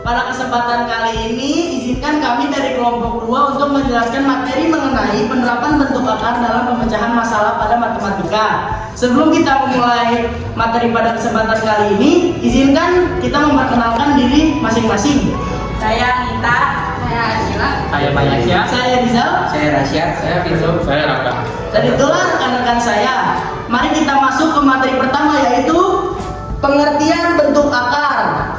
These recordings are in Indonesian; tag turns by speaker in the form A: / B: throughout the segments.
A: pada kesempatan kali ini izinkan kami dari kelompok 2 untuk menjelaskan materi mengenai penerapan bentuk akar dalam pemecahan masalah pada matematika. Sebelum kita memulai materi pada kesempatan kali ini, izinkan kita memperkenalkan diri masing-masing.
B: Saya Nita, saya Arsila,
C: Saya Payasya,
A: Saya Rizal,
C: saya Rasya, saya Pintu, saya Raka.
A: dan itulah rekan-rekan saya. Mari kita masuk ke materi pertama, yaitu pengertian bentuk akar.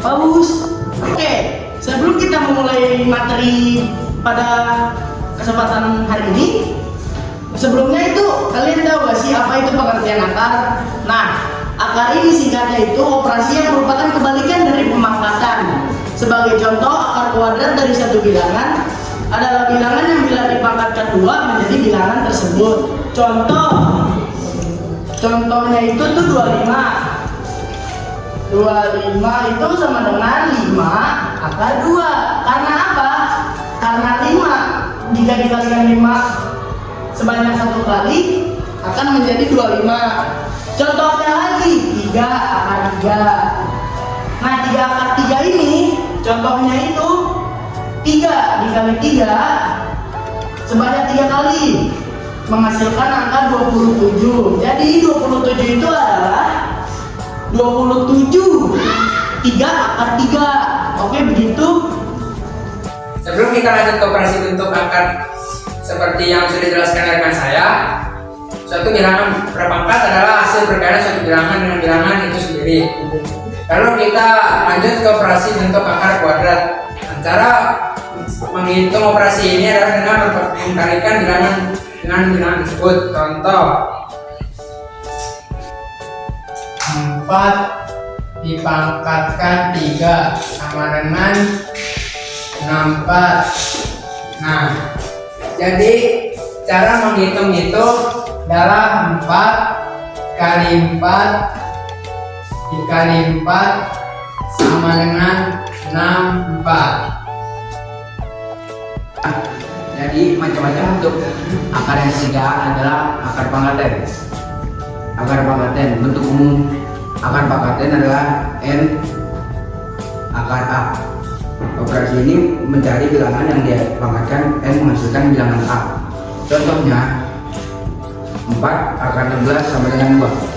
A: Bagus. Oke, sebelum kita memulai materi pada kesempatan hari ini, sebelumnya itu kalian tahu gak sih apa itu pengertian akar? Nah, akar ini singkatnya itu operasi yang merupakan kebalikan dari pemangkatan. Sebagai contoh, akar kuadrat dari satu bilangan adalah bilangan yang bila dipangkatkan 2 menjadi bilangan tersebut. Contohnya itu tuh 25. 25 itu sama dengan 5 akar 2. Karena apa? Karena 5 jika dikalikan 5 sebanyak 1 kali akan menjadi 25. Contohnya lagi 3 akar 3. Nah, 3 akar 3 ini contohnya itu 3 dikali 3 sebanyak 3 kali menghasilkan angka 27. Jadi 27 itu adalah 27 3 akar 3. Oke, begitu.
C: Sebelum kita lanjut ke operasi bentuk akar seperti yang sudah dijelaskan rekan saya, suatu bilangan berpangkat adalah hasil perkalian suatu bilangan dengan bilangan itu sendiri. Lalu kita lanjut ke operasi bentuk akar kuadrat. Cara menghitung operasi ini adalah dengan mengkalikan bilangan dengan bilangan tersebut. Contoh 4 dipangkatkan 3 sama dengan 64. Nah, jadi cara menghitung itu adalah 4 kali 4 dikali 4 sama dengan 64.
D: Jadi macam-macam bentuk akar yang ketiga adalah akar pangkatan. Akar pangkatan bentuk umum akar pangkatan adalah n akar a. Operasi ini mencari bilangan yang dia pangkatkan n menghasilkan bilangan a. Contohnya 4 akar 16 sama dengan 2.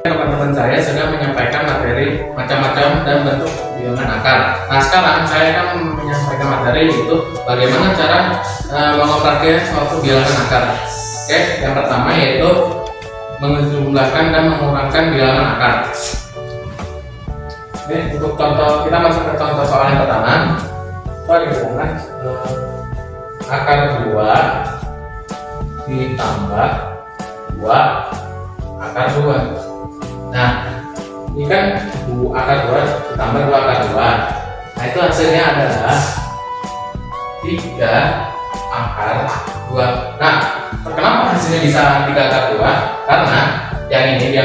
E: Teman-teman saya sudah menyampaikan materi macam-macam dan bentuk bilangan akar. Nah, sekarang saya akan menyampaikan materi yaitu bagaimana cara mengoperasikan suatu bilangan akar. Oke, yang pertama yaitu menjumlahkan dan mengurangkan bilangan akar. Oke, untuk contoh kita masuk ke contoh soal yang pertama. Bagaimana akar 2 ditambah 2 akar 2. Nah, ini kan akar 2 ditambah 2 akar 2. Nah, itu hasilnya adalah 3 akar 2. Nah, kenapa hasilnya bisa 3 akar 2? Karena yang ini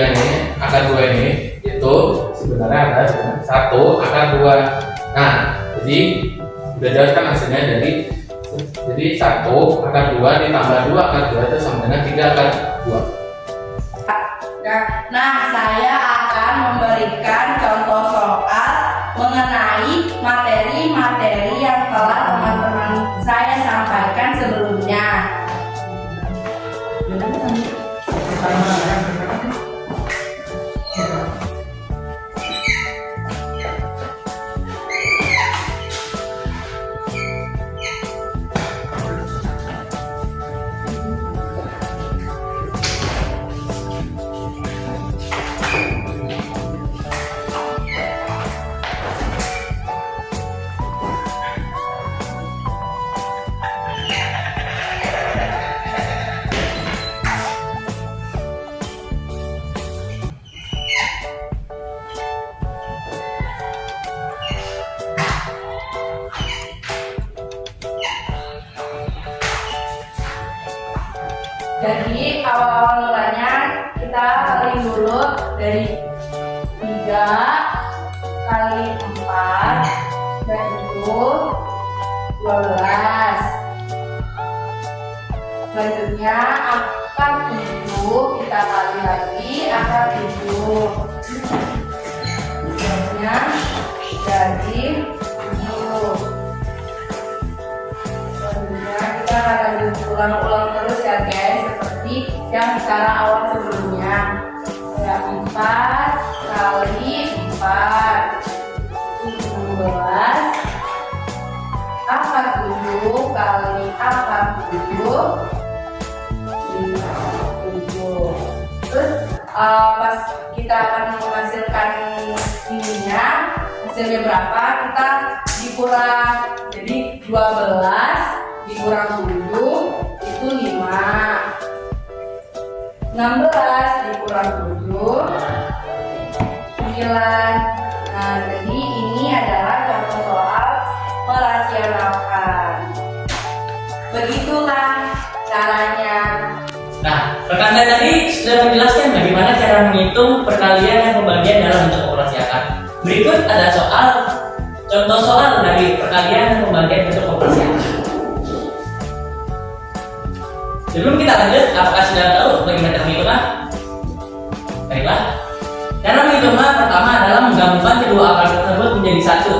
E: akar 2 ini itu sebenarnya ada 1 akar 2. Nah, jadi udah jelas kan hasilnya, jadi 1 akar 2 ditambah 2 akar 2 itu sama dengan 3 akar 2.
B: Nah, saya akan memberikan contoh soal mengenai materi-materi yang telah teman-teman saya sampaikan sebelumnya. Jadi awal mulanya kita kali dulu dari 3 kali 4 yaitu 12. Selanjutnya akar 7 kita kali lagi akar 7. Selanjutnya jadi 7. Selanjutnya kita akan ulang-ulang terus ya guys, seperti yang cara awal sebelumnya. Kayak 4 kali 4 16, akar 7 kali akar 7 7. Terus pas kita akan menghasilkan ininya, hasilnya berapa kita dikurang. Jadi 12 dikurang 7 itu 5. 16 dikurang 7 9. Nah, jadi ini adalah contoh soal merasionalkan. Begitulah caranya.
F: Nah, rekan saya tadi sudah menjelaskan bagaimana cara menghitung perkalian dan pembagian dalam bentuk operasi akar. Berikut ada contoh soal dari perkalian dan pembagian bentuk operasi akar. Sebelum kita lanjut, apakah sudah tahu bagaimana cara menghitungnya? Baiklah. Cara menghitungnya pertama adalah menggabungkan kedua akar tersebut menjadi satu.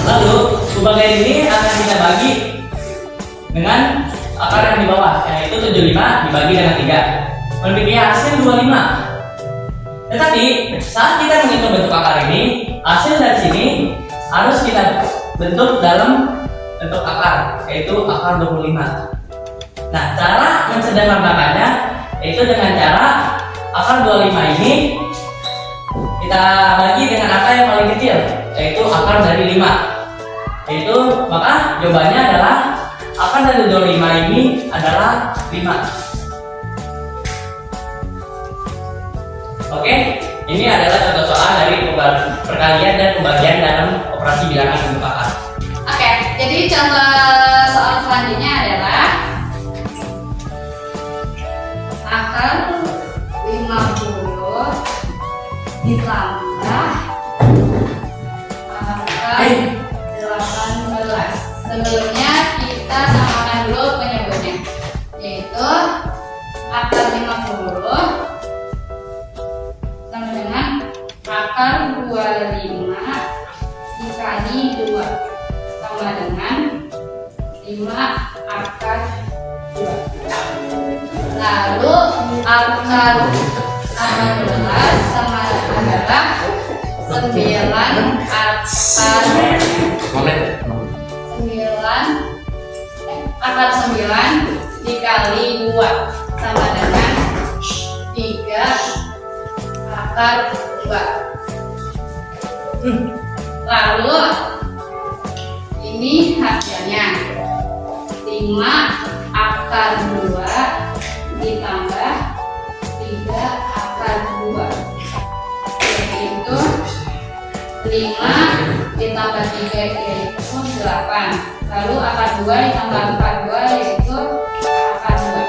F: Lalu sebagian ini akan kita bagi dengan akar yang di bawah, yaitu 75 dibagi dengan 3, memiliki hasil 25. Tetapi saat kita menghitung bentuk akar ini, hasil dari sini harus kita bentuk dalam bentuk akar, yaitu akar 25. Nah, cara mensederhanakannya yaitu dengan cara akar 25 ini kita bagi dengan akar yang paling kecil, yaitu akar dari 5. Yaitu maka jawabannya adalah akar dari 25 ini adalah 5. Oke, ini adalah contoh soal dari perkalian dan pembagian dalam operasi bilangan bentuk akar.
B: Oke, jadi contoh soal selanjutnya adalah akar 50 ditambah akar 18. Sebelumnya kita samakan dulu penyebutnya, yaitu akar 50 sama dengan akar 25 dikali 2 sama dengan 5 akar 2. Lalu akar 18 sama adalah 9 akar 9 dikali 2 sama dengan 3 akar 2. Lalu ini hasilnya 5 akar 2 ditambah 3 akar 2, yaitu 5 ditambah 3 yaitu 8. Lalu akar 2 ditambah akar 2 yaitu akar 2.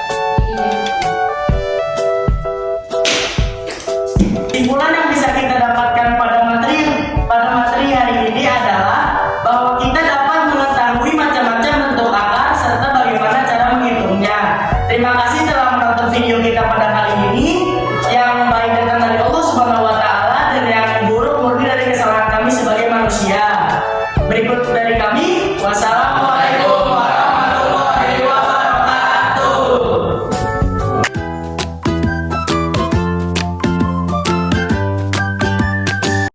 B: Ini
A: Kesimpulan yang bisa kita dapatkan pada materi hari ini adalah bahwa kita dapat mengetahui macam-macam bentuk akar serta bagaimana cara menghitungnya. Terima kasih telah menonton video kita pada kali ini. Yang baik datang dari Allah Subhanahu wa Ta'ala.